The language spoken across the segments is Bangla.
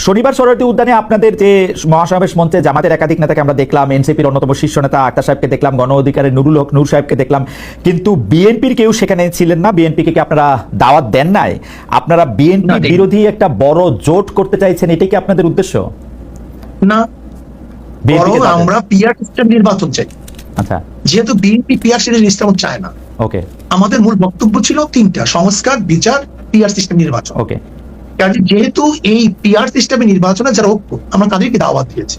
শনিবার সরোয়ার্দী উদ্যানে আপনাদের যে মহাসমাবেশ মঞ্চে জামাতের একাধিক নেতাকে আমরা দেখলাম, এনসিপির অন্যতম শীর্ষ নেতা আক্তার সাহেবকে দেখলাম, গণ অধিকারের নুরুল হক নূর সাহেবকে দেখলাম, কিন্তু বিএনপির কেউ সেখানে ছিলেন না। বিএনপিকে কি আপনারা দাওয়াত দেন নাই? আপনারা বিএনপি বিরোধী একটা বড় জোট করতে চাইছেন, এটাই কি আপনাদের উদ্দেশ্য? না, আমরা পিআর সিস্টেম নির্বাচন চাই। আচ্ছা, যেহেতু বিএনপি পিআর সিস্টেম চায় না, ওকে, আমাদের মূল বক্তব্য ছিল তিনটা: সংস্কার, বিচার, পিআর সিস্টেম নির্বাচন। ওকে, যেহেতু এই পিআর সিস্টেমের নির্বাচনে যারা ঐক্য, আমরা তাদেরকে দাওয়াত দিয়েছি।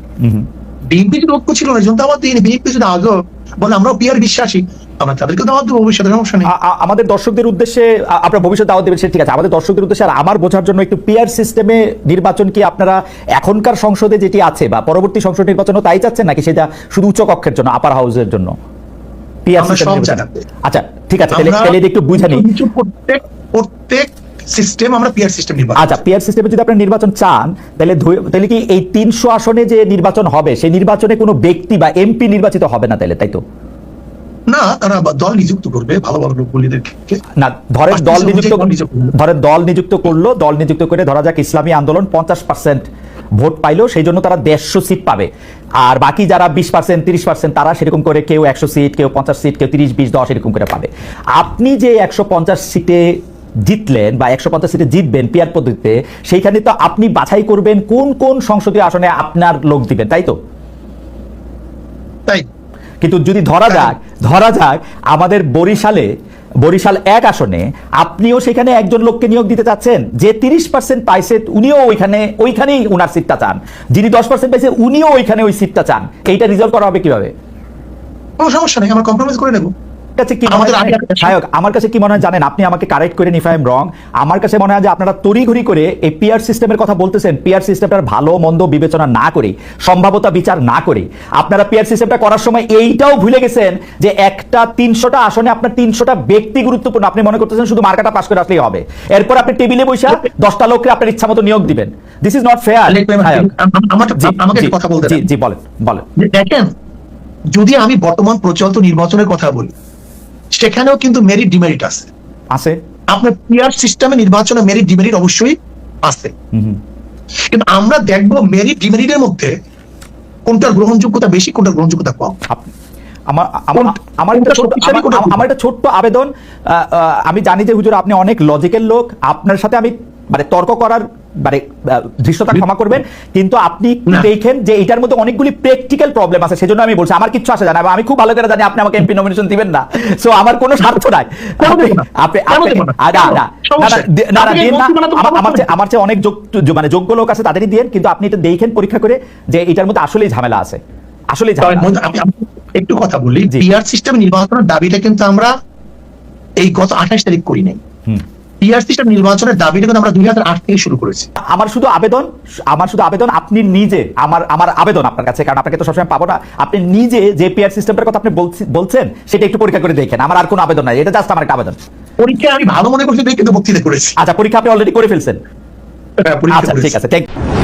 বিএনপি যদি ঐক্য ছিল না, জন্য দাওয়াত দিইনি। বিএনপি যদি আজও বলে আমরাও পিআর বিশ্বাসী, আমরা তাদেরকে দাওয়াত দেবো ভবিষ্যতে, সমস্যা নেই। আমাদের দর্শকদের উদ্দেশ্যে আপনারা ভবিষ্যৎ দাওয়াত দেবেন, ঠিক আছে। আমাদের দর্শকদের উদ্দেশ্যে আর আমার বোঝার জন্য একটু পিআর সিস্টেমে নির্বাচন কি আপনারা এখনকার সংসদে যেটি আছে বা পরবর্তী সংসদ নির্বাচনও তাই চাচ্ছেন, নাকি সেটা শুধু উচ্চ কক্ষের জন্য, আপার হাউসের জন্য? পিআর সিস্টেম, আচ্ছা ঠিক আছে, তাহলে একটু বুঝানি। প্রত্যেক সিস্টেম আমরা পিআর সিস্টেম নির্বাচন। আচ্ছা, পিআর সিস্টেমে যদি আপনারা নির্বাচন চান, তাহলে কি এই 300 আসনে যে নির্বাচন হবে সেই নির্বাচনে কোনো ব্যক্তি বা এমপি নির্বাচিত হবে না, তাই তো? না, তারা দল নিযুক্ত করবে ভালো ভালো লোকগুলিদেরকে। না, ধরেন দল নিযুক্ত করলো, দল নিযুক্ত করে ধরা যাক ইসলামী আন্দোলন 50% ভোট পাইলো, সেই জন্য তারা 150 সিট পাবে। আর বাকি যারা 20%, 30% তারা সেরকম করে কেউ 100 সিট, কেউ 50 সিট, কেউ 30, 20, 10 এরকম করে পাবে। আপনি যে 150 সিটে জিতলেন বা 150 সিটে জিতবেন পিআর পদ্ধতিতে, সেইখানে তো আপনি বাছাই করবেন কোন কোন সংসদীয় আসনে আপনার লোক দিবেন, তাই তো? তাই। কিন্তু যদি ধরা যাক আমাদের বরিশাল 1 আসনে আপনিও সেখানে একজন লোককে নিয়োগ দিতে চাচ্ছেন যে 30% পাইছে, উনিও ওইখানেই উনার সিটটা চান, যিনি 10% পাইছে উনিও ওইখানে ওই সিটটা চান, এইটা রিজলভ করা হবে কিভাবে? কোনো সমস্যা নেই, আমরা কম্প্রোমাইজ করে নেব। আমার কাছে কি মনে হয় জানেন, আপনি আমাকে কারেক্ট করেন ইফ আই এম রং, আমার কাছে মনে হয় যে আপনারা তড়িঘড়ি করে এই পিআর সিস্টেমের কথা বলতেছেন, পিআর সিস্টেমটার ভালো মন্দ বিবেচনা না করে, সম্ভাব্যতা বিচার না করে আপনারা পিআর সিস্টেমটা করার সময় এইটাও ভুলে গেছেন যে একটা 300টা আসনে আপনার 300টা ব্যক্তি গুরুত্বপূর্ণ। আপনি মনে করতেছেন শুধু মার্কাটা পাস করে আসলেই হবে, এরপর আপনি টেবিলে বসে 10টা লোককে আপনার ইচ্ছা মতো নিয়োগ দিবেন। This is not fair. আমাকে কথা বলতে জি বলেন। দেখেন, যদি আমি বর্তমান প্রচলিত নির্বাচনের কথা বলি, সেখানেও কিন্তু মেরিট ডিমেরিট আছে। আপনার পিআর সিস্টেমে নির্বাচনে মেরিট ডিমেরিট অবশ্যই আছে, কিন্তু আমরা দেখবো মেরিট ডিমেরিটের মধ্যে কোনটার গ্রহণযোগ্যতা বেশি, কোনটার গ্রহণযোগ্যতা কম। আমার একটা ছোট্ট আবেদন, আমি জানি যে হুজুর আপনি অনেক লজিক্যাল লোক, আপনার সাথে আমি তর্ক করার দৃশ্যতা ক্ষমা করবেন, কিন্তু আপনি দেখেন যে এটার মধ্যে অনেকগুলি প্র্যাকটিক্যাল প্রবলেম আছে, সেজন্য আমি বলছি আমার কিচ্ছু আসে যায় না, আমি খুব ভালো করে জানি আপনি আমাকে এমপি নমিনেশন দিবেন না, সো আমার কোনো স্বার্থ নাই। আমার চেয়ে অনেক যোগ্য লোক আছে, তাদেরই দিয়েন, কিন্তু আপনি এটা দেখেন পরীক্ষা করে যে এটার মধ্যে আসলেই ঝামেলা আছে, আসলেই ঝামেলা। একটু কথা বলি, পিআর সিস্টেম নির্বাচনের দাবিটা কিন্তু আমরা এই গত 28 তারিখ করি নাই। পিআর সিস্টেম নির্বাচনের দাবিটা কিন্তু আমরা 2008 থেকে শুরু করেছি। আমার শুধু আবেদন আপনি নিজে, আমার আবেদন আপনার কাছে, কারণ আপনাকে তো সবসময় পাবো না, আপনি নিজে যে পিআর সিস্টেমটার কথা আপনি বলছেন সেটা একটু পরীক্ষা করে দেখেন। আমার আর কোনো আবেদন নাই, এটা জাস্ট আমার একটা আবেদন। পরীক্ষা আমি ভালো মনে করছি, কিন্তু বক্তৃতা করেছি। আচ্ছা, পরীক্ষা আপনি অলরেডি করে ফেলছেন? আচ্ছা ঠিক আছে, থ্যাংক ইউ।